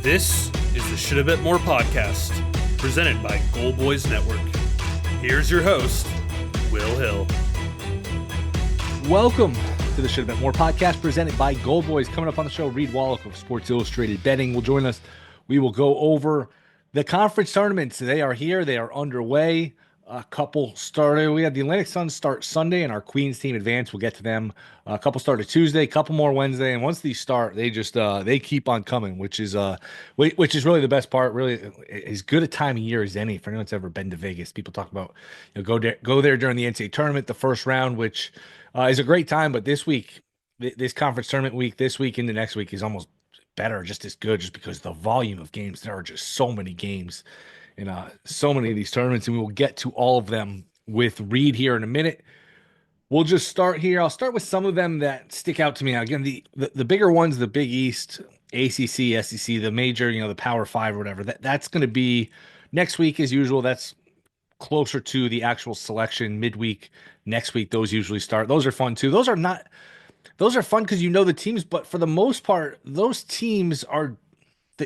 This is the Shoulda Bet More podcast, presented by Goal Boys Network. Here's your host, Will Hill. Welcome to the Shoulda Bet More podcast, presented by Goal Boys. Coming up on the show, Reed Wallach of Sports Illustrated Betting will join us. We will go over the conference tournaments. They are here. They are underway. A couple started. We had the Atlantic Suns start Sunday, and our Queens team advance. We'll get to them. A couple started Tuesday, a couple more Wednesday, and once these start, they just they keep on coming, which is really the best part. Really, as good a time of year as any. For anyone that's ever been to Vegas, people talk about go there during the NCAA tournament, the first round, which is a great time. But this week, this conference tournament week, this week into next week is almost better, just as good, just because the volume of games. There are just so many games in so many of these tournaments, and we will get to all of them with Reed here in a minute. We'll just start here. I'll start with some of them that stick out to me. Now, again, the bigger ones, the Big East, ACC, SEC, the major, the Power Five or whatever. That's going to be next week as usual. That's closer to the actual selection midweek. Next week, those usually start. Those are fun too. Those are fun because the teams, but for the most part, those teams are.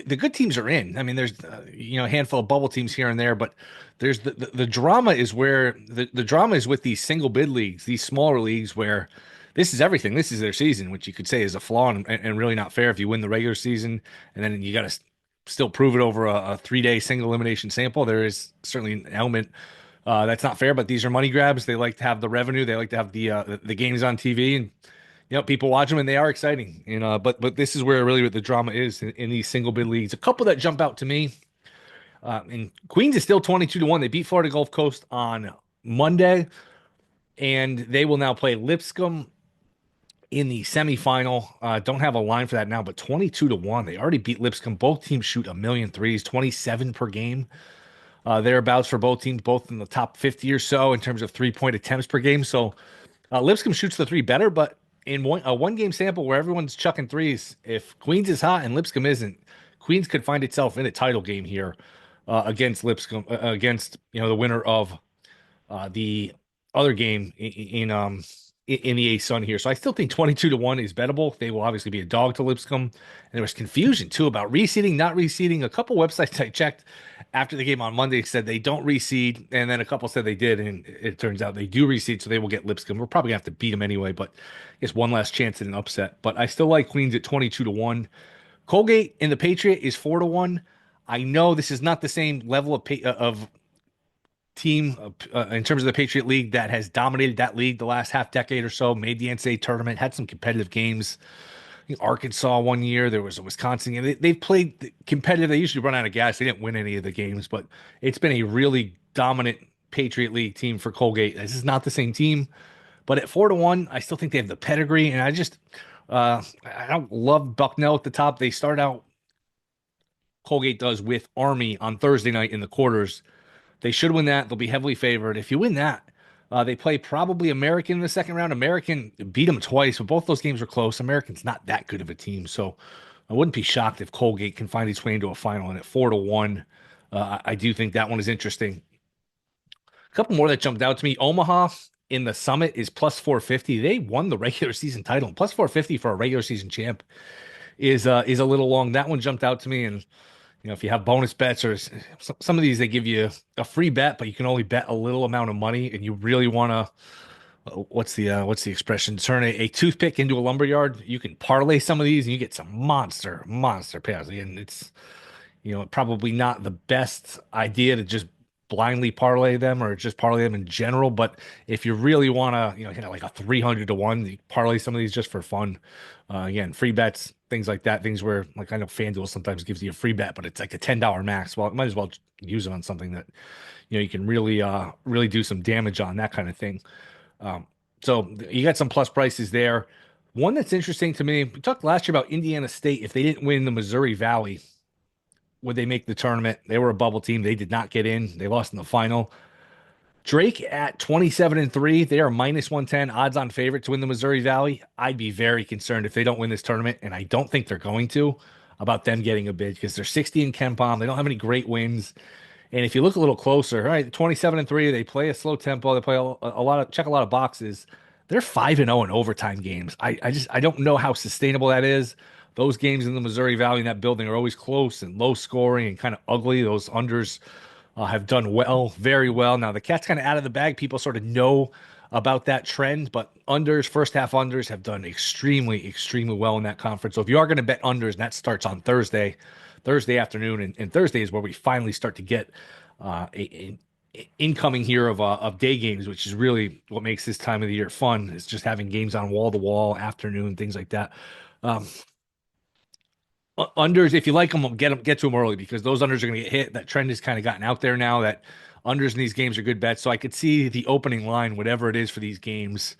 The good teams are in. I mean, there's a handful of bubble teams here and there, but there's the drama is where the drama is with these single bid leagues, these smaller leagues where this is everything. This is their season, which you could say is a flaw and really not fair if you win the regular season and then you got to still prove it over a 3-day single elimination sample. There is certainly an element that's not fair, but these are money grabs. They like to have the revenue. They like to have the games on TV and. People watch them and they are exciting. But this is where really what the drama is in these single bid leagues. A couple that jump out to me. And Queens is still 22-1. They beat Florida Gulf Coast on Monday, and they will now play Lipscomb in the semifinal. Don't have a line for that now, but 22-1. They already beat Lipscomb. Both teams shoot a million threes, 27 per game. Thereabouts for both teams, both in the top 50 or so in terms of 3-point attempts per game. So Lipscomb shoots the three better, but in a one-game sample where everyone's chucking threes, if Queens is hot and Lipscomb isn't, Queens could find itself in a title game here against Lipscomb, against the winner of the other game in the A-Sun here. So I still think 22-1 is bettable. They will obviously be a dog to Lipscomb. And there was confusion too about reseeding, not reseeding. A couple websites I checked after the game on Monday said they don't reseed, and then a couple said they did, and it turns out they do reseed, so they will get Lipscomb. We're probably gonna have to beat them anyway, but I guess one last chance at an upset. But I still like Queens at 22-1. Colgate in the Patriot is 4-1. I know this is not the same level of team in terms of the Patriot League that has dominated that league the last half decade or so, made the NCAA tournament, had some competitive games. Arkansas one year, there was a Wisconsin game. They've played competitive. They usually run out of gas. They didn't win any of the games, but it's been a really dominant Patriot League team for Colgate. This is not the same team, but at 4-1, I still think they have the pedigree. And I don't love Bucknell at the top. They start out, Colgate does, with Army on Thursday night in the quarters. They should win that. They'll be heavily favored. If you win that, they play probably American in the second round. American beat them twice, but both those games were close. American's not that good of a team, so I wouldn't be shocked if Colgate can find its way into a final. And at 4-1, I do think that one is interesting. A couple more that jumped out to me. Omaha in the Summit is plus 450. They won the regular season title. Plus 450 for a regular season champ is a little long. That one jumped out to me, and if you have bonus bets or some of these, they give you a free bet, but you can only bet a little amount of money, and you really want to, what's the expression? Turn a toothpick into a lumberyard. You can parlay some of these, and you get some monster payouts. And it's, probably not the best idea to just blindly parlay them or just parlay them in general. But if you really want to, hit like a 300-1, you parlay some of these just for fun. Again, free bets, things like that, things where, like, I know FanDuel sometimes gives you a free bet, but it's like a $10 max. Well, might as well use it on something that, you can really do some damage on, that kind of thing. So you got some plus prices there. One that's interesting to me, we talked last year about Indiana State. If they didn't win the Missouri Valley, would they make the tournament? They were a bubble team. They did not get in. They lost in the final. Drake at 27-3. They are minus 110 odds on favorite to win the Missouri Valley. I'd be very concerned if they don't win this tournament, and I don't think they're going to, about them getting a bid, because they're 60 in Ken Palm. They don't have any great wins. And if you look a little closer, all right, 27-3, they play a slow tempo. They play check a lot of boxes. They're 5-0 in overtime games. I don't know how sustainable that is. those games in the Missouri Valley in that building are always close and low scoring and kind of ugly. Those unders have done well, very well. Now the cat's kind of out of the bag. People sort of know about that trend, but unders, first half unders have done extremely, extremely well in that conference. So if you are going to bet unders, and that starts on Thursday afternoon, and Thursday is where we finally start to get incoming here of day games, which is really what makes this time of the year fun. Is just having games on wall to wall afternoon, things like that. Um, Unders, if you like them, get to them early because those unders are going to get hit. That trend has kind of gotten out there now that unders in these games are good bets. So I could see the opening line, whatever it is for these games.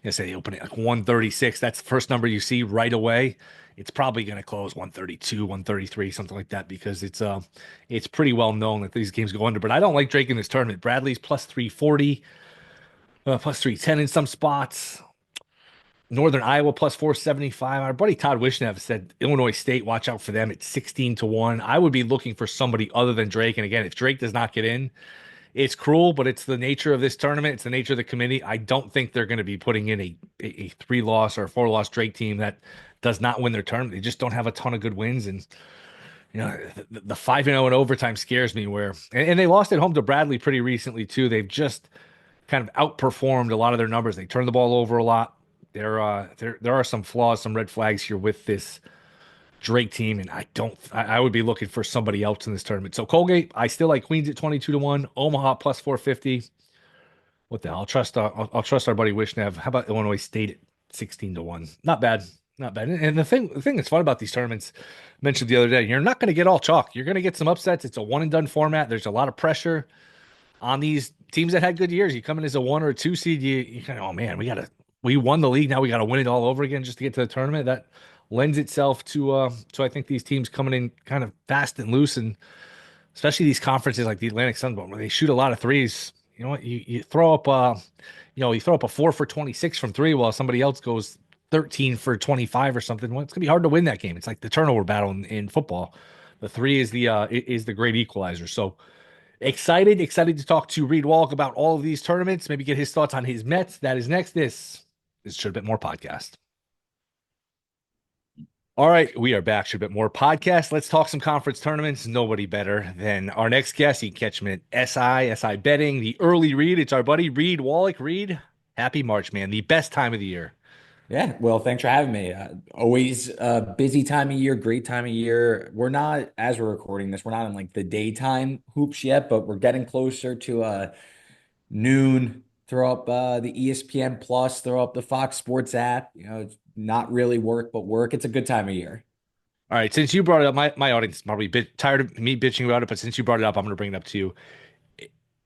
Say the opening like 136. That's the first number you see right away. It's probably going to close 132, 133, something like that because it's pretty well known that these games go under. But I don't like Drake in this tournament. Bradley's plus 340, plus 310 in some spots. Northern Iowa plus 475. Our buddy Todd Wishnev said Illinois State, watch out for them at 16-1. I would be looking for somebody other than Drake. And again, if Drake does not get in, it's cruel, but it's the nature of this tournament. It's the nature of the committee. I don't think they're going to be putting in a 3-loss or a 4-loss Drake team that does not win their tournament. They just don't have a ton of good wins. And, the 5-0 in overtime scares me and they lost at home to Bradley pretty recently, too. They've just kind of outperformed a lot of their numbers. They turn the ball over a lot. There are some flaws, some red flags here with this Drake team, and I would be looking for somebody else in this tournament. So Colgate, I still like Queens at 22-1, Omaha plus 450. What the hell? I'll trust our buddy Wishnev. How about Illinois State at 16-1? Not bad. Not bad. And the thing that's fun about these tournaments, I mentioned the other day, you're not going to get all chalk. You're going to get some upsets. It's a one and done format. There's a lot of pressure on these teams that had good years. You come in as a 1 or a 2 seed, you kind of, oh man, we won the league. Now we got to win it all over again just to get to the tournament. That lends itself to I think these teams coming in kind of fast and loose, and especially these conferences like the Atlantic Sun Belt where they shoot a lot of threes. You know what? You throw up you throw up a 4 for 26 from three while somebody else goes 13 for 25 or something. Well, it's gonna be hard to win that game. It's like the turnover battle in football. The three is the great equalizer. So excited to talk to Reed Wallach about all of these tournaments. Maybe get his thoughts on his Mets. That is next. This Shoulda Bet More podcast. All right, we are back. Shoulda Bet More podcast. Let's talk some conference tournaments. Nobody better than our next guest. You can catch him at SI Betting, the early read. It's our buddy Reed Wallach. Reed, happy March, man. The best time of the year. Yeah, well, thanks for having me. Always a busy time of year, great time of year. We're not, as we're recording this, we're not in like the daytime hoops yet, but we're getting closer to noon. Throw up the ESPN Plus, throw up the Fox Sports app. It's not really work, but work. It's a good time of year. All right, since you brought it up, my audience is probably tired of me bitching about it, but since you brought it up, I'm going to bring it up to you.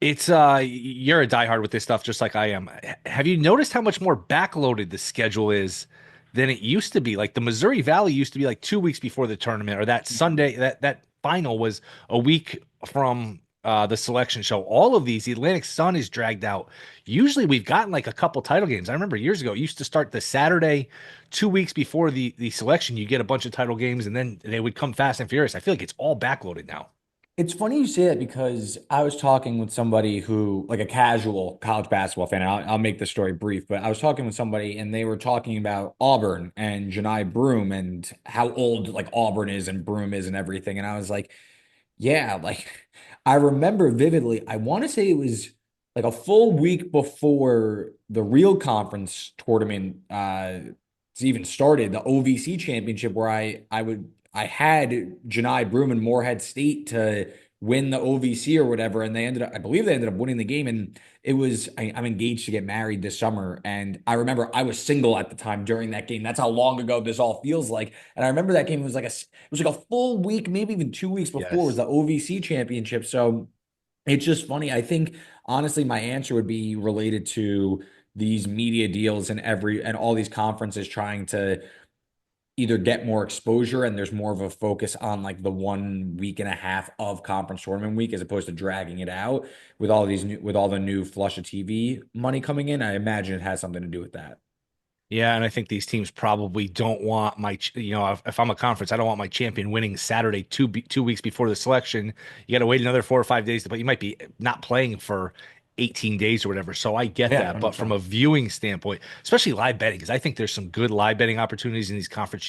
It's you're a diehard with this stuff just like I am. Have you noticed how much more backloaded the schedule is than it used to be? Like the Missouri Valley used to be like 2 weeks before the tournament, or that Sunday that final was a week from the selection show. All of these, the Atlantic Sun is dragged out. Usually we've gotten like a couple title games. I remember years ago, it used to start the Saturday 2 weeks before the selection. You get a bunch of title games, and then they would come fast and furious. I feel like it's all backloaded now. It's funny you say that because I was talking with somebody who, like a casual college basketball fan. I'll make the story brief, but I was talking with somebody and they were talking about Auburn and Janai Broom and how old like Auburn is and Broom is and everything. And I was like, yeah, like I remember vividly. I want to say it was like a full week before the real conference tournament even started, the OVC championship, where I had Janai Broom and Morehead State to win the OVC or whatever, and I believe they ended up winning the game. And I'm engaged to get married this summer, and I remember I was single at the time during that game. That's how long ago this all feels like. And I remember that game was like a full week, maybe even 2 weeks before was the OVC championship. So it's just funny. I think honestly, my answer would be related to these media deals and all these conferences trying to either get more exposure and there's more of a focus on like the 1 week and a half of conference tournament week as opposed to dragging it out with all the new flush of TV money coming in. I imagine it has something to do with that. Yeah, and I think these teams probably don't want if I'm a conference, I don't want my champion winning Saturday 2 weeks before the selection. You got to wait another 4 or 5 days, but you might be not playing for 18 days or whatever. So I get Yeah, that. But from 100%. a viewing standpoint, especially live betting, because I think there's some good live betting opportunities in these conference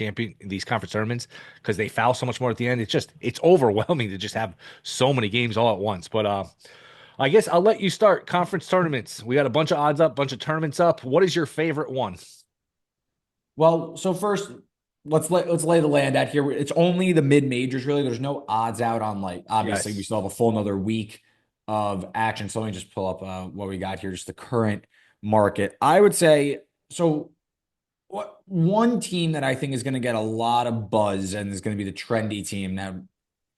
tournaments because they foul so much more at the end. It's overwhelming to just have so many games all at once. But I guess I'll let you start conference tournaments. We got a bunch of odds up, bunch of tournaments up. What is your favorite one? Well, so first, let's lay the land out here. It's only the mid majors, really. There's no odds out on like obviously we Yes. still have a full another week of action. So let me just pull up what we got here, just the current market. I would say so. What one team that I think is going to get a lot of buzz and is going to be the trendy team now,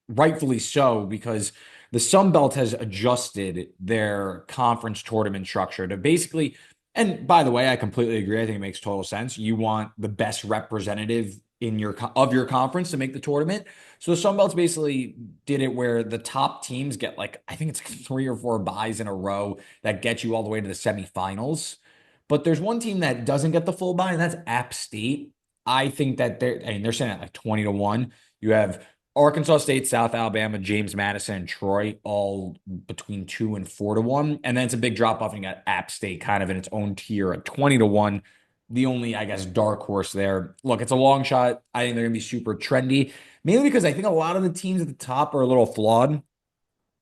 rightfully so, because the Sun Belt has adjusted their conference tournament structure to basically, and by the way, I completely agree. I think it makes total sense. You want the best representative in your conference to make the tournament. So the Sun Belt's basically did it where the top teams get like, I think it's 3 or 4 buys in a row that get you all the way to the semifinals. But there's one team that doesn't get the full buy, and that's App State. I think that they're sitting at like 20-1. You have Arkansas State, South Alabama, James Madison, and Troy all between 2 and 4-1. And then it's a big drop off, and you got App State kind of in its own tier at 20-1. The only, I guess, dark horse there. Look, it's a long shot. I think they're going to be super trendy, mainly because I think a lot of the teams at the top are a little flawed.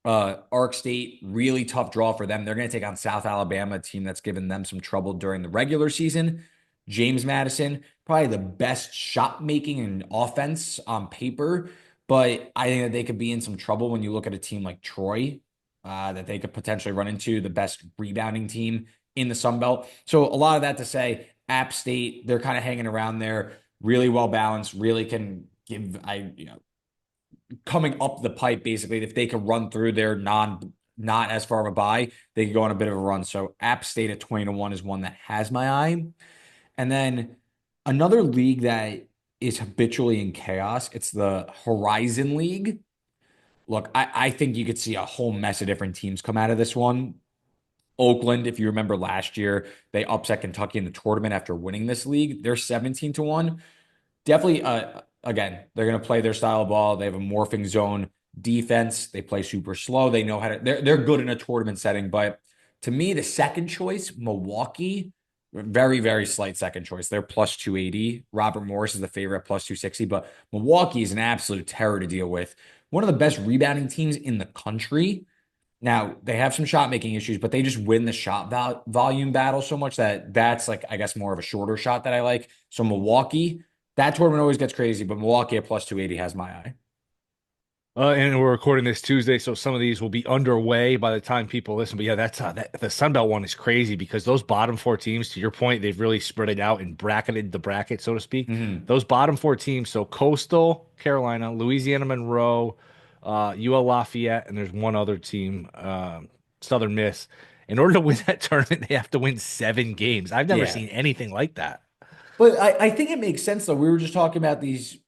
Ark State, really tough draw for them. They're going to take on South Alabama, a team that's given them some trouble during the regular season. James Madison, probably the best shot making and offense on paper, but I think that they could be in some trouble when you look at a team like Troy, that they could potentially run into the best rebounding team in the Sun Belt. So a lot of that to say, App State, they're kind of hanging around there, really well balanced, really can give coming up the pipe, basically, if they can run through their not as far of a buy, they could go on a bit of a run. So App State at 20-1 is one that has my eye. And then another league that is habitually in chaos, it's the Horizon League. Look, I think you could see a whole mess of different teams come out of this one. Oakland, if you remember last year, they upset Kentucky in the tournament after winning this league. They're 17-1. Definitely, again, they're going to play their style of ball. They have a morphing zone defense. They play super slow. They know how to, they're good in a tournament setting. But to me, the second choice, Milwaukee, very, very slight second choice. They're plus 280. Robert Morris is the favorite at plus 260. But Milwaukee is an absolute terror to deal with. One of the best rebounding teams in the country. Now, they have some shot making issues, but they just win the shot volume battle so much that that's like, I guess, more of a shorter shot that I like. So Milwaukee, that tournament always gets crazy, but Milwaukee at plus 280 has my eye. And we're recording this Tuesday, so some of these will be underway by the time people listen. But yeah, the Sun Belt one is crazy because those bottom four teams, to your point, they've really spread it out and bracketed the bracket, so to speak. Mm-hmm. Those bottom four teams, so Coastal Carolina, Louisiana Monroe, UL Lafayette, and there's one other team, Southern Miss. In order to win that tournament, they have to win 7 games. I've never Yeah. seen anything like that. But I think it makes sense though. We were just talking about these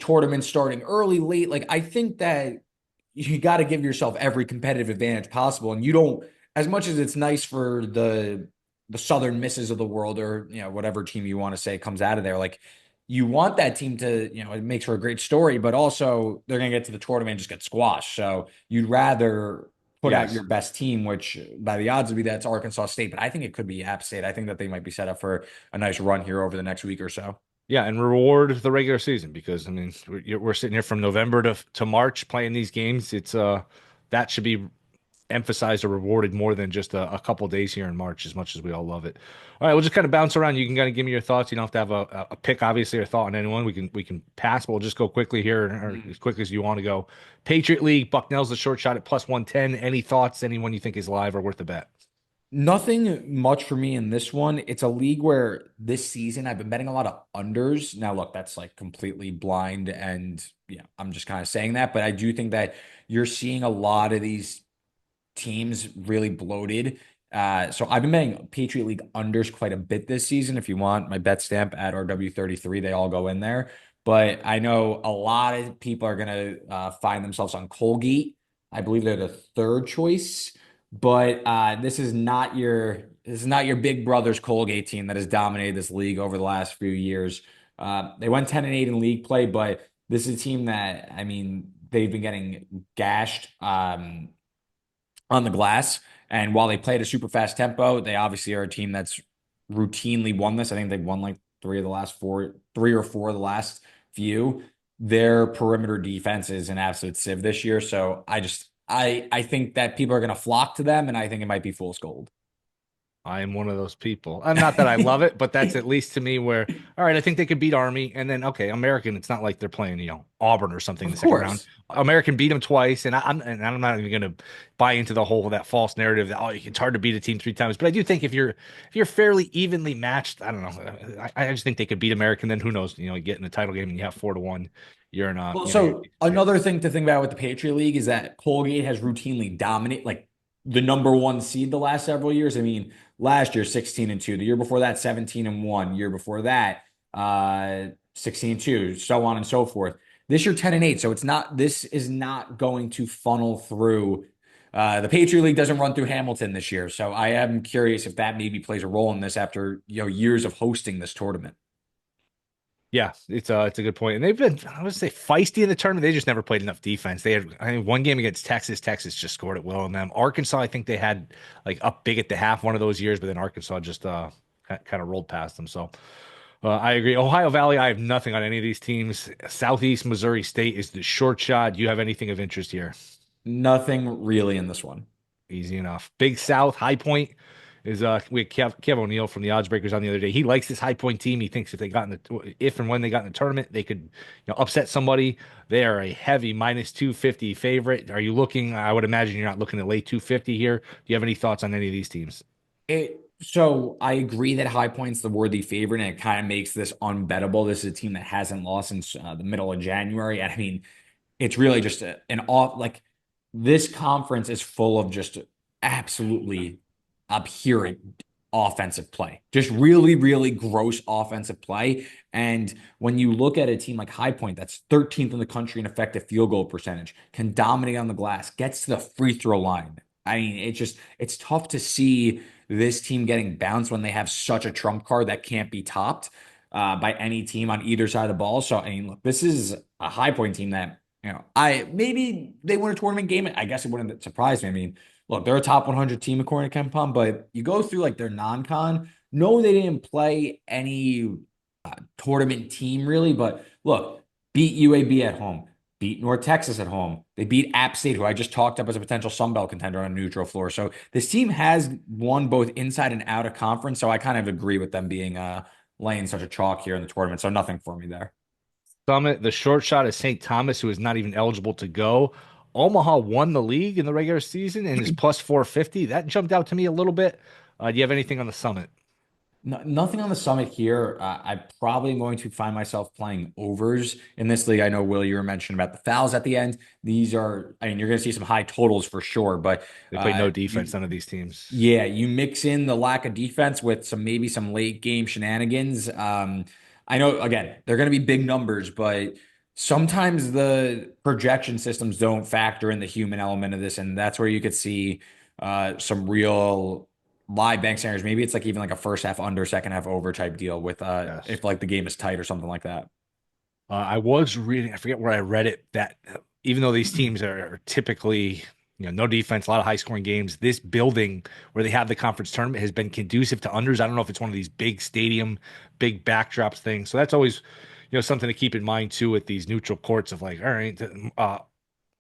tournaments starting early, late. Like I think that you got to give yourself every competitive advantage possible. And you don't, as much as it's nice for the Southern Misses of the world or whatever team you want to say comes out of there, like you want that team to, it makes for a great story, but also they're gonna get to the tournament and just get squashed. So you'd rather put out Yes. your best team, which by the odds would be that's Arkansas State, but I think it could be App State. I think that they might be set up for a nice run here over the next week or so. Yeah, and reward the regular season because I mean we're sitting here from November to March playing these games. It's that should be emphasized or rewarded more than just a couple days here in March, as much as we all love it. All right, we'll just kind of bounce around. You can kind of give me your thoughts. You don't have to have a pick, obviously, or thought on anyone. We can pass, but we'll just go quickly here, or as quickly as you want to go. Patriot League, Bucknell's the short shot at plus 110. Any thoughts? Anyone you think is live or worth the bet? Nothing much for me in this one. It's a league where this season I've been betting a lot of unders. Now, look, that's like completely blind, and yeah, I'm just kind of saying that, but I do think that you're seeing a lot of these teams really bloated. So I've been betting Patriot League unders quite a bit this season. If you want my bet stamp at RW33, they all go in there. But I know a lot of people are going to find themselves on Colgate. I believe they're the third choice. But this is not your big brother's Colgate team that has dominated this league over the last few years. They went 10-8 in league play, but this is a team that, I mean, they've been getting gashed on the glass. And while they play at a super fast tempo, they obviously are a team that's routinely won this. I think they've won like three or four of the last few. Their perimeter defense is an absolute sieve this year. So I think that people are going to flock to them, and I think it might be fool's gold. I am one of those people. Not that I love it, but that's at least to me where, all right, I think they could beat Army. And then, okay, American, it's not like they're playing, Auburn or something in Of the second round. course. American beat them twice. And I'm not even going to buy into the whole that false narrative that, oh, it's hard to beat a team three times. But I do think if you're fairly evenly matched, I don't know. I just think they could beat American. Then who knows, you get in a title game and you have 4-1. You're in a, Well, you're so another thing to think about with the Patriot League is that Colgate has routinely dominated, like the number one seed the last several years. I mean, last year 16-2, the year before that 17-1, year before that 16-2, so on and so forth. This year 10-8, so this is not going to funnel through. The Patriot League doesn't run through Hamilton this year, so I am curious if that maybe plays a role in this after years of hosting this tournament. Yeah, it's a good point. And they've been, I would say, feisty in the tournament. They just never played enough defense. They had, I think, one game against Texas. Texas just scored at will on them. Arkansas, I think they had like up big at the half one of those years, but then Arkansas just kind of rolled past them. So I agree. Ohio Valley, I have nothing on any of these teams. Southeast Missouri State is the short shot. Do you have anything of interest here? Nothing really in this one. Easy enough. Big South, High Point is we had Kev O'Neill from the Odds Breakers on the other day. He likes this High Point team. He thinks if and when they got in the tournament, they could upset somebody. They are a heavy -250 favorite. Are you looking? I would imagine you're not looking at late 250 here. Do you have any thoughts on any of these teams? So I agree that High Point's the worthy favorite, and it kind of makes this unbettable. This is a team that hasn't lost since the middle of January. And I mean, it's really just an off, like this conference is full of just absolutely abhorrent offensive play, just really, really gross offensive play. And when you look at a team like High Point, that's 13th in the country in effective field goal percentage, can dominate on the glass, gets to the free throw line. I mean, it's tough to see this team getting bounced when they have such a trump card that can't be topped by any team on either side of the ball. So, I mean, look, this is a High Point team that, I maybe they win a tournament game. I guess it wouldn't surprise me. I mean, look, they're a top 100 team according to Ken Pom, but you go through like their non-con. No, they didn't play any tournament team really, but look, beat UAB at home, beat North Texas at home. They beat App State, who I just talked up as a potential Sun Belt contender on a neutral floor. So this team has won both inside and out of conference. So I kind of agree with them being laying such a chalk here in the tournament. So nothing for me there. Summit, the short shot is St. Thomas, who is not even eligible to go. Omaha won the league in the regular season and is plus 450. That jumped out to me a little bit. Do you have anything on the Summit? No, nothing on the summit here. I probably am going to find myself playing overs in this league. I know, Will, you were mentioning about the fouls at the end. These are, I mean, you're going to see some high totals for sure, but They play no defense, none of these teams. yeah, you mix in the lack of defense with maybe some late game shenanigans. I know, again, they're going to be big numbers, but sometimes the projection systems don't factor in the human element of this, and that's where you could see some real live bank scenarios. Maybe it's like even like a first half under, second half over type deal with Yes. if like the game is tight or something like that. I was reading, I forget where I read it, that even though these teams are typically, no defense, a lot of high scoring games, this building where they have the conference tournament has been conducive to unders. I don't know if it's one of these big stadium, big backdrops things. So that's always, something to keep in mind too with these neutral courts of like, all right,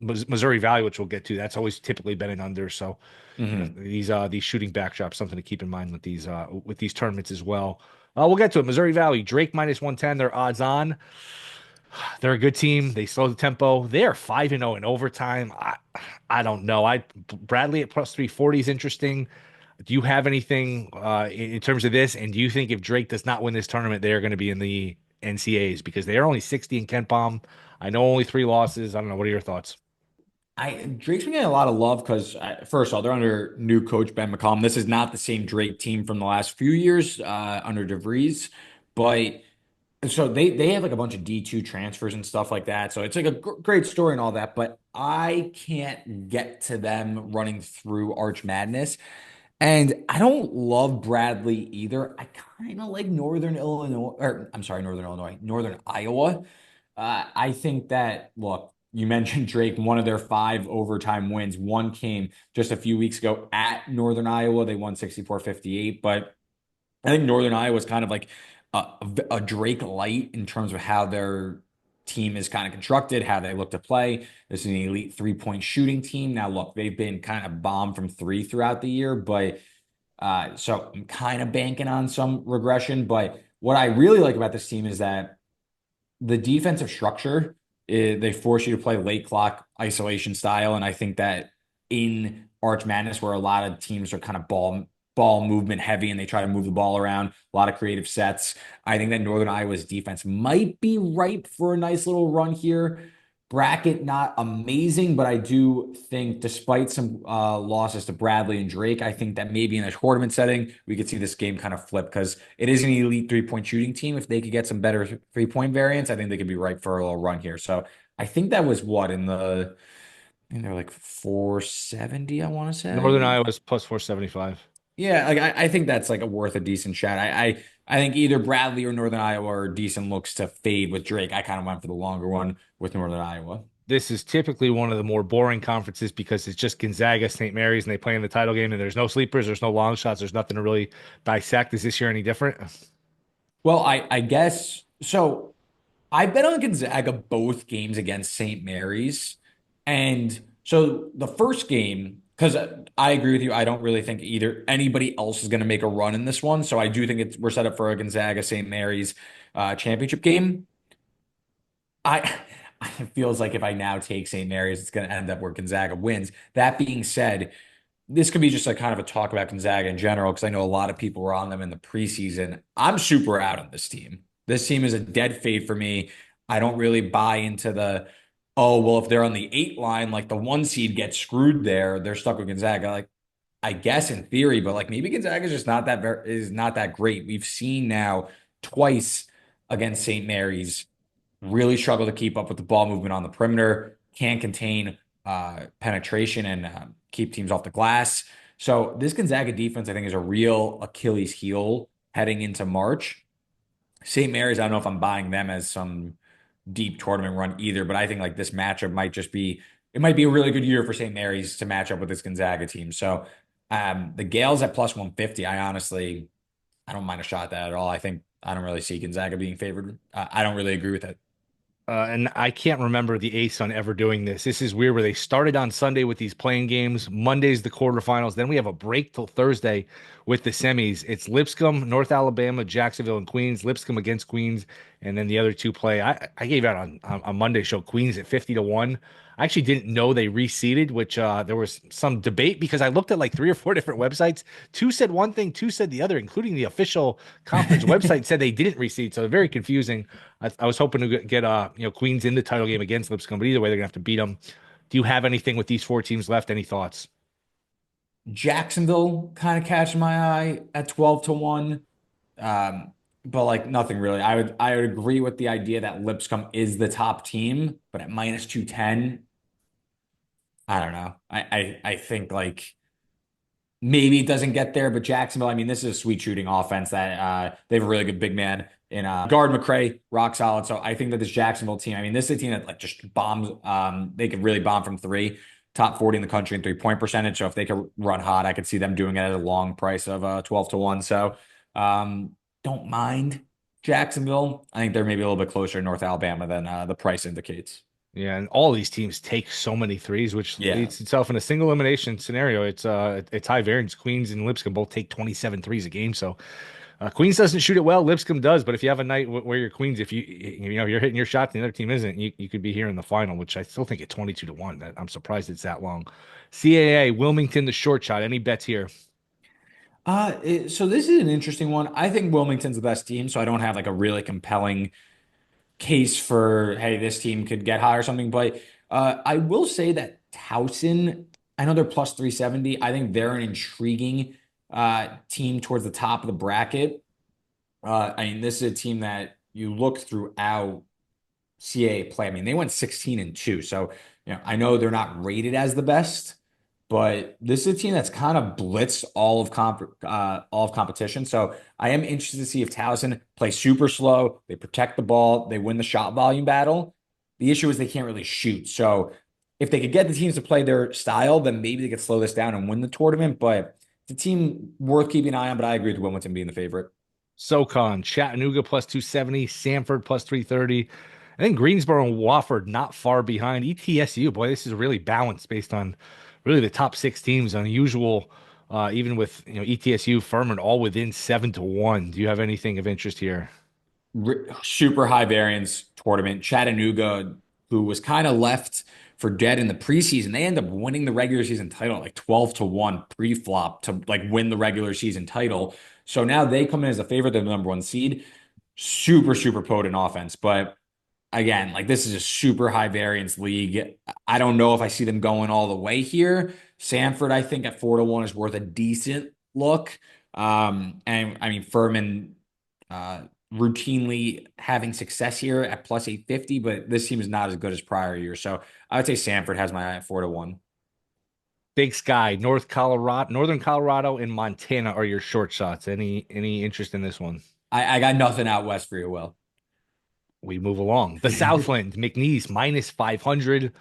Missouri Valley, which we'll get to, that's always typically been an under. So these shooting backdrops, something to keep in mind with these tournaments as well. We'll get to it. Missouri Valley, Drake -110, they're odds on. They're a good team. They slow the tempo. They are 5-0 in overtime. I don't know. Bradley at plus 340 is interesting. Do you have anything in terms of this? And do you think if Drake does not win this tournament, they are going to be in the NCAAs because they are only 60 in Ken Pom? I know only 3 losses. I don't know. What are your thoughts? Drake's been getting a lot of love because first of all, they're under new coach Ben McCollum. This is not the same Drake team from the last few years under DeVries, but so they have like a bunch of D2 transfers and stuff like that. So it's like a great story and all that, but I can't get to them running through Arch Madness. And I don't love Bradley either. I kind of like Northern Illinois, or I'm sorry, Northern Illinois, Northern Iowa. I think that, look, you mentioned Drake, one of their 5 overtime wins. One came just a few weeks ago at Northern Iowa. They won 64-58, but I think Northern Iowa is kind of like a Drake light in terms of how their team is kind of constructed, how they look to play. This is an elite 3-point shooting team. Now, look, they've been kind of bombed from three throughout the year, but so I'm kind of banking on some regression. But what I really like about this team is that the defensive structure, they force you to play late clock isolation style. And I think that in Arch Madness, where a lot of teams are kind of ball movement heavy and they try to move the ball around, a lot of creative sets, I think that Northern Iowa's defense might be ripe for a nice little run here. Bracket not amazing, but I do think despite some losses to Bradley and Drake, I think that maybe in a tournament setting, we could see this game kind of flip because it is an elite 3-point shooting team. If they could get some better 3-point variance, I think they could be ripe for a little run here. So I think that was what I think they're like 470, I want to Northern say. Iowa's plus 475. Yeah, like I think that's like a worth a decent shot. I think either Bradley or Northern Iowa are decent looks to fade with Drake. I kind of went for the longer one with Northern Iowa. This is typically one of the more boring conferences because it's just Gonzaga, St. Mary's, and they play in the title game, and there's no sleepers, there's no long shots, there's nothing to really dissect. Is this year any different? Well, I guess so. I bet on Gonzaga both games against St. Mary's. And so the first game, because I agree with you, I don't really think either anybody else is going to make a run in this one. So I do think we're set up for a Gonzaga St. Mary's championship game. I it feels like if I now take St. Mary's, it's going to end up where Gonzaga wins. That being said, this could be just a kind of a talk about Gonzaga in general, because I know a lot of people were on them in the preseason. I'm super out on this team. This team is a dead fade for me. I don't really buy into oh, well, if they're on the 8 line, like the 1 seed gets screwed there, they're stuck with Gonzaga. Like, I guess in theory, but like maybe Gonzaga is just not that great. We've seen now twice against St. Mary's really struggle to keep up with the ball movement on the perimeter, can't contain penetration and keep teams off the glass. So this Gonzaga defense, I think, is a real Achilles heel heading into March. St. Mary's, I don't know if I'm buying them as some deep tournament run either, but I think like this matchup it might be a really good year for St. Mary's to match up with this Gonzaga team. So the Gales at plus 150, I don't mind a shot at that at all. I don't really see Gonzaga being favored. I don't really agree with it. And I can't remember the ASUN ever doing this. This is weird where they started on Sunday with these playing games. Monday's the quarterfinals. Then we have a break till Thursday with the semis. It's Lipscomb, North Alabama, Jacksonville, and Queens. Lipscomb against Queens, and then the other two play. I gave out on Monday show Queens at 50-1. I actually didn't know they reseeded, which there was some debate because I looked at like 3 or 4 different websites. Two said one thing, two said the other, including the official conference website said they didn't reseed. So very confusing. I was hoping to get Queens in the title game against Lipscomb, but either way they're gonna have to beat them. Do you have anything with these 4 teams left? Any thoughts? Jacksonville kind of catching my eye at 12-1. But like nothing really. I would agree with the idea that Lipscomb is the top team, but at minus 210, I don't know. I think like maybe it doesn't get there, but Jacksonville, I mean, this is a sweet shooting offense that they have a really good big man in guard McCray, rock solid. So I think that this Jacksonville team, I mean, this is a team that like just bombs. They could really bomb from three, top 40 in the country in 3-point percentage. So if they could run hot, I could see them doing it at a long price of 12-1. So don't mind Jacksonville. I think they're maybe a little bit closer to North Alabama than the price indicates. Yeah, and all these teams take so many threes, which leads itself in a single elimination scenario. It's high variance. Queens and Lipscomb both take 27 threes a game. So Queens doesn't shoot it well. Lipscomb does. But if you have a night where you're Queens, if you're hitting your shot and the other team isn't, you could be here in the final, which I still think at 22-1. I'm surprised it's that long. CAA Wilmington, the short shot. Any bets here? So this is an interesting one. I think Wilmington's the best team, so I don't have like a really compelling case for, hey, this team could get high or something. But I will say that Towson, I know they're plus 370. I think they're an intriguing team towards the top of the bracket. I mean, this is a team that you look throughout CAA play. I mean, they went 16-2. So, I know they're not rated as the best, but this is a team that's kind of blitzed all of competition. So I am interested to see if Towson play super slow, they protect the ball, they win the shot volume battle. The issue is they can't really shoot. So if they could get the teams to play their style, then maybe they could slow this down and win the tournament. But it's a team worth keeping an eye on. But I agree with Wilmington being the favorite. SoCon, Chattanooga plus 270, Sanford plus 330. I think Greensboro and Wofford not far behind. ETSU, boy, this is really balanced based on really the top six teams. Unusual, even with ETSU, Furman all within 7-1. Do you have anything of interest here? Super high variance tournament. Chattanooga, who was kind of left for dead in the preseason, they end up winning the regular season title like 12-1 pre-flop to like win the regular season title. So now they come in as a favorite, they're the number one seed. Super, super potent offense. But again, like this is a super high variance league. I don't know if I see them going all the way here. Sanford, I think at 4-1 is worth a decent look. And I mean, Furman, uh, routinely having success here at plus 850, but this team is not as good as prior years. So I would say Sanford has my eye at 4-1. Big Sky, Northern Colorado, and Montana are your short shots. Any interest in this one? I got nothing out west for you, Will. We move along. The Southland, McNeese minus 500.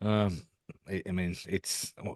Um, I mean,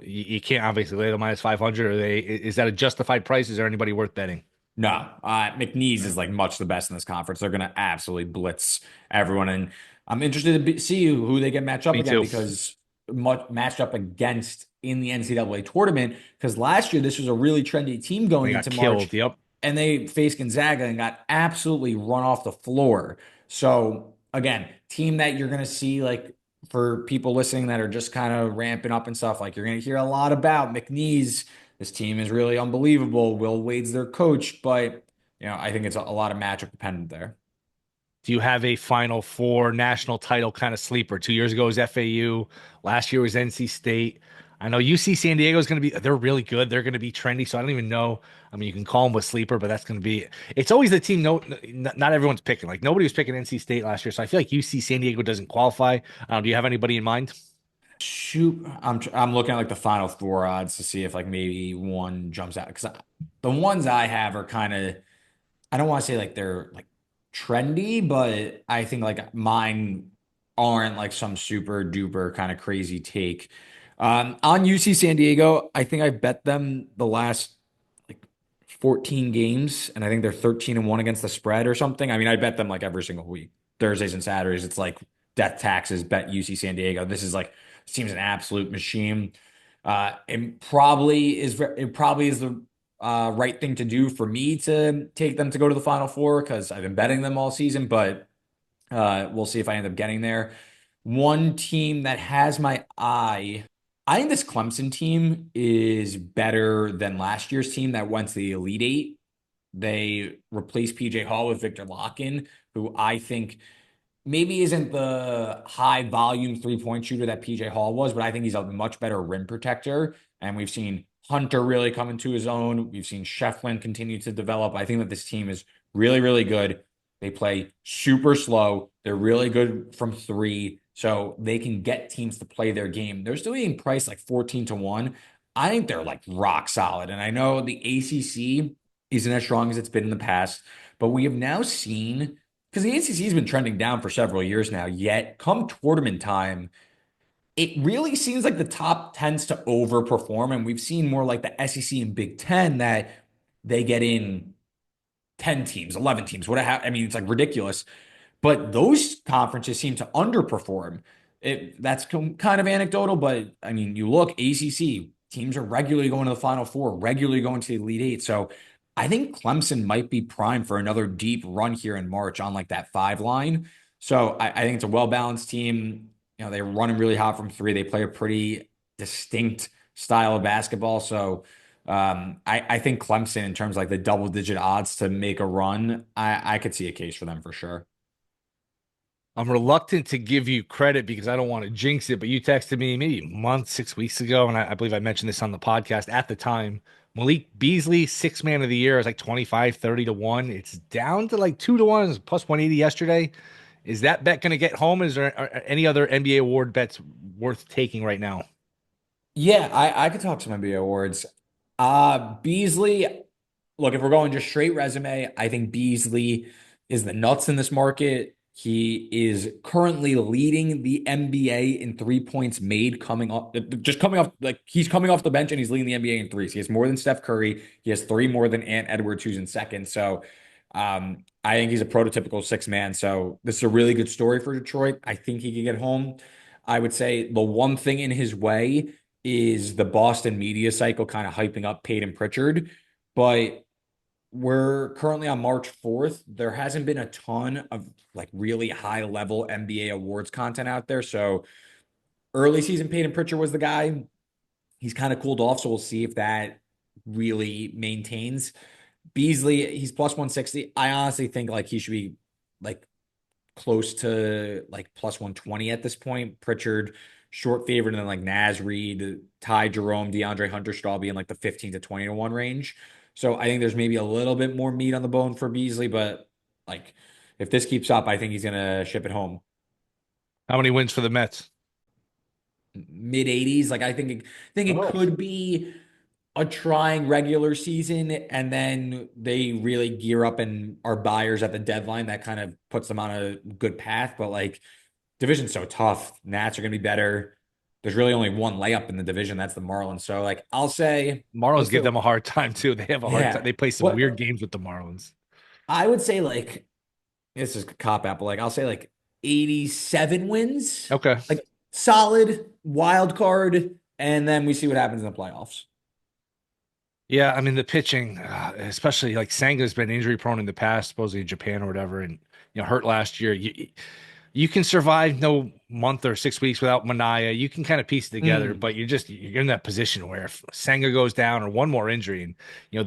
you can't obviously lay the minus 500. Is that a justified price? Is there anybody worth betting? No, McNeese is like much the best in this conference. They're going to absolutely blitz everyone. And I'm interested to see who they get matched up Me again too. because matched up against in the NCAA tournament. Because last year, this was a really trendy team They going got into March. killed. Yep. And they faced Gonzaga and got absolutely run off the floor. So again, team that you're going to see like for people listening that are just kind of ramping up and stuff, like you're going to hear a lot about McNeese. This team is really unbelievable. Will Wade's their coach, but I think it's a lot of matchup dependent there. Do you have a Final Four national title kind of sleeper? 2 years ago was FAU. Last year was NC State. I know UC San Diego is going to be, they're really good. They're going to be trendy. So I don't even know. I mean, you can call them a sleeper, but that's going to be, it's always the team. No, not everyone's picking. Like nobody was picking NC State last year. So I feel like UC San Diego doesn't qualify. Do you have anybody in mind? Shoot, I'm looking at like the Final Four odds to see if like maybe one jumps out because the ones I have are kind of I don't want to say like they're like trendy, but I think like mine aren't like some super duper kind of crazy take. On UC San Diego, I think I bet them the last like 14 games, and I think they're 13-1 against the spread or something. I mean, I bet them like every single week, Thursdays and Saturdays. It's like death taxes, bet UC San Diego. This is like seems an absolute machine. It probably is the right thing to do for me to take them to go to the Final Four because I've been betting them all season, but we'll see if I end up getting there. One team that has my eye, I think this Clemson team is better than last year's team that went to the Elite Eight. They replaced PJ Hall with Victor Locken, who I think maybe isn't the high volume 3-point shooter that PJ Hall was, but I think he's a much better rim protector. And we've seen Hunter really come into his own. We've seen Shefflin continue to develop. I think that this team is really, really good. They play super slow. They're really good from three, so they can get teams to play their game. They're still being priced like 14-1. I think they're like rock solid. And I know the ACC isn't as strong as it's been in the past, but we have now seen because the ACC has been trending down for several years now, yet come tournament time, it really seems like the top tends to overperform. And we've seen more like the SEC and Big Ten that they get in 10 teams, 11 teams, whatever. I mean, it's like ridiculous. But those conferences seem to underperform. That's kind of anecdotal, but I mean, you look, ACC teams are regularly going to the Final Four, regularly going to the Elite Eight. So I think Clemson might be primed for another deep run here in March on like that 5 line. So I think it's a well-balanced team. They're running really hot from three. They play a pretty distinct style of basketball. So I think Clemson, in terms of like the double-digit odds to make a run, I could see a case for them for sure. I'm reluctant to give you credit because I don't want to jinx it, but you texted me maybe a month, 6 weeks ago, and I believe I mentioned this on the podcast at the time. Malik Beasley, six man of the year, is like 25-30-1. It's down to like 2-1, it's plus 180 yesterday. Is that bet going to get home? Is there any other NBA award bets worth taking right now? Yeah, I could talk some NBA awards. Beasley, look, if we're going just straight resume, I think Beasley is the nuts in this market. He is currently leading the NBA in 3 points made coming off like he's coming off the bench and he's leading the NBA in threes. He has more than Steph Curry. He has three more than Ant Edwards, who's in second. So I think he's a prototypical six man. So this is a really good story for Detroit. I think he can get home. I would say the one thing in his way is the Boston media cycle kind of hyping up Peyton Pritchard. But we're currently on March 4th. There hasn't been a ton of like really high level NBA awards content out there. So early season Peyton Pritchard was the guy. He's kind of cooled off. So we'll see if that really maintains. Beasley, he's plus 160. I honestly think like he should be like close to like plus 120 at this point. Pritchard, short favorite, and then like Naz Reed, Ty Jerome, DeAndre Hunter should all be in like the 15 to 20 to 1 range. So I think there's maybe a little bit more meat on the bone for Beasley, but like if this keeps up, I think he's gonna ship it home. How many wins for the Mets? Mid 80s. Like I think it Oh. could be a trying regular season, and then they really gear up and are buyers at the deadline. That kind of puts them on a good path. But like division's so tough. Nats are gonna be better. There's really only one layup in the division. That's the Marlins. So like I'll say, Marlins what's give the them a hard time too. They have a hard time. yeah? They play some What weird games with the Marlins. I would say like this is a cop out, but like I'll say like 87 wins, Okay. like solid wild card, and then we see what happens in the playoffs. Yeah, I mean the pitching, especially like Sanga's been injury prone in the past, supposedly in Japan or whatever, and hurt last year. You can survive no month or 6 weeks without Manaya. You can kind of piece it together, Mm, but you're in that position where if Sanga goes down or one more injury, and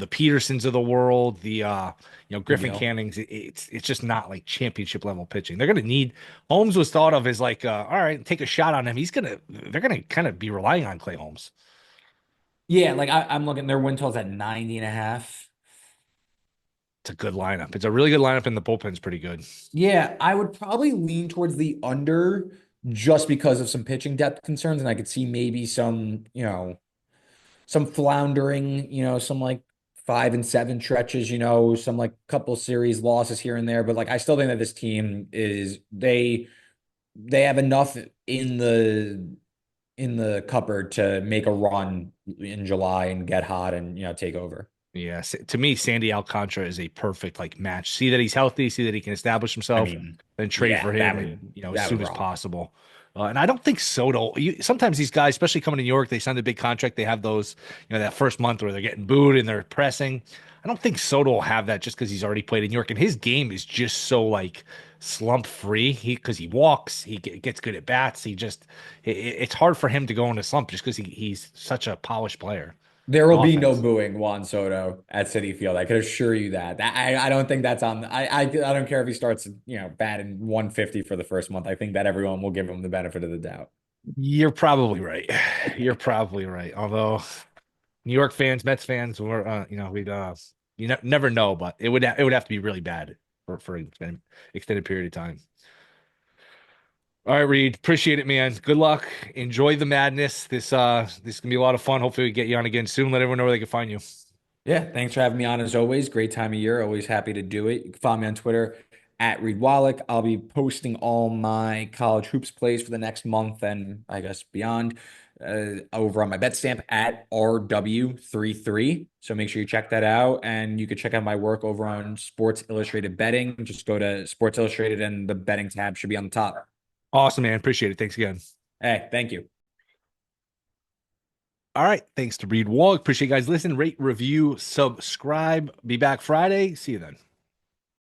the Petersons of the world, the good Griffin deal. Cannings, it's just not like championship level pitching. They're gonna need Holmes was thought of as like all right, take a shot on him. They're gonna kind of be relying on Clay Holmes. Yeah, like I'm looking, their win total's at 90 and a half. It's a good lineup. It's a really good lineup, and the bullpen's pretty good. Yeah, I would probably lean towards the under just because of some pitching depth concerns, and I could see maybe some floundering, some like 5-7 stretches, some like couple series losses here and there. But like I still think that this team is they have enough in the cupboard to make a run in July and get hot and take over. Yes, to me, Sandy Alcantara is a perfect like match. See that he's healthy, see that he can establish I himself, mean, then trade for yeah, that him, and would as that would soon as rock. possible. And I don't think Soto. Sometimes these guys, especially coming to New York, they sign a big contract. They have those, that first month where they're getting booed and they're pressing. I don't think Soto will have that just because he's already played in New York, and his game is just so like slump free. Because he walks, he gets good at bats. It's hard for him to go in a slump just because he's such a polished player There on will be no offense. booing Juan Soto at Citi Field. I could assure you that. I don't think that's on. I don't care if he starts batting 150 for the first month. I think that everyone will give him the benefit of the doubt. You're probably right. You're probably right. Although New York fans, Mets fans, were we'd never know, but it would have to be really bad for an extended period of time. All right, Reed, appreciate it, man. Good luck. Enjoy the madness. This can be a lot of fun. Hopefully, we get you on again soon. Let everyone know where they can find you. Yeah, thanks for having me on as always. Great time of year. Always happy to do it. You can find me on Twitter at Reed Wallach. I'll be posting all my college hoops plays for the next month and I guess beyond over on my bet stamp at RW33. So make sure you check that out. And you can check out my work over on Sports Illustrated Betting. Just go to Sports Illustrated and the betting tab should be on the top. Awesome, man. Appreciate it. Thanks again. Hey, thank you. All right. Thanks to Reed Wallach. Appreciate you guys listening. Rate, review, subscribe. Be back Friday. See you then.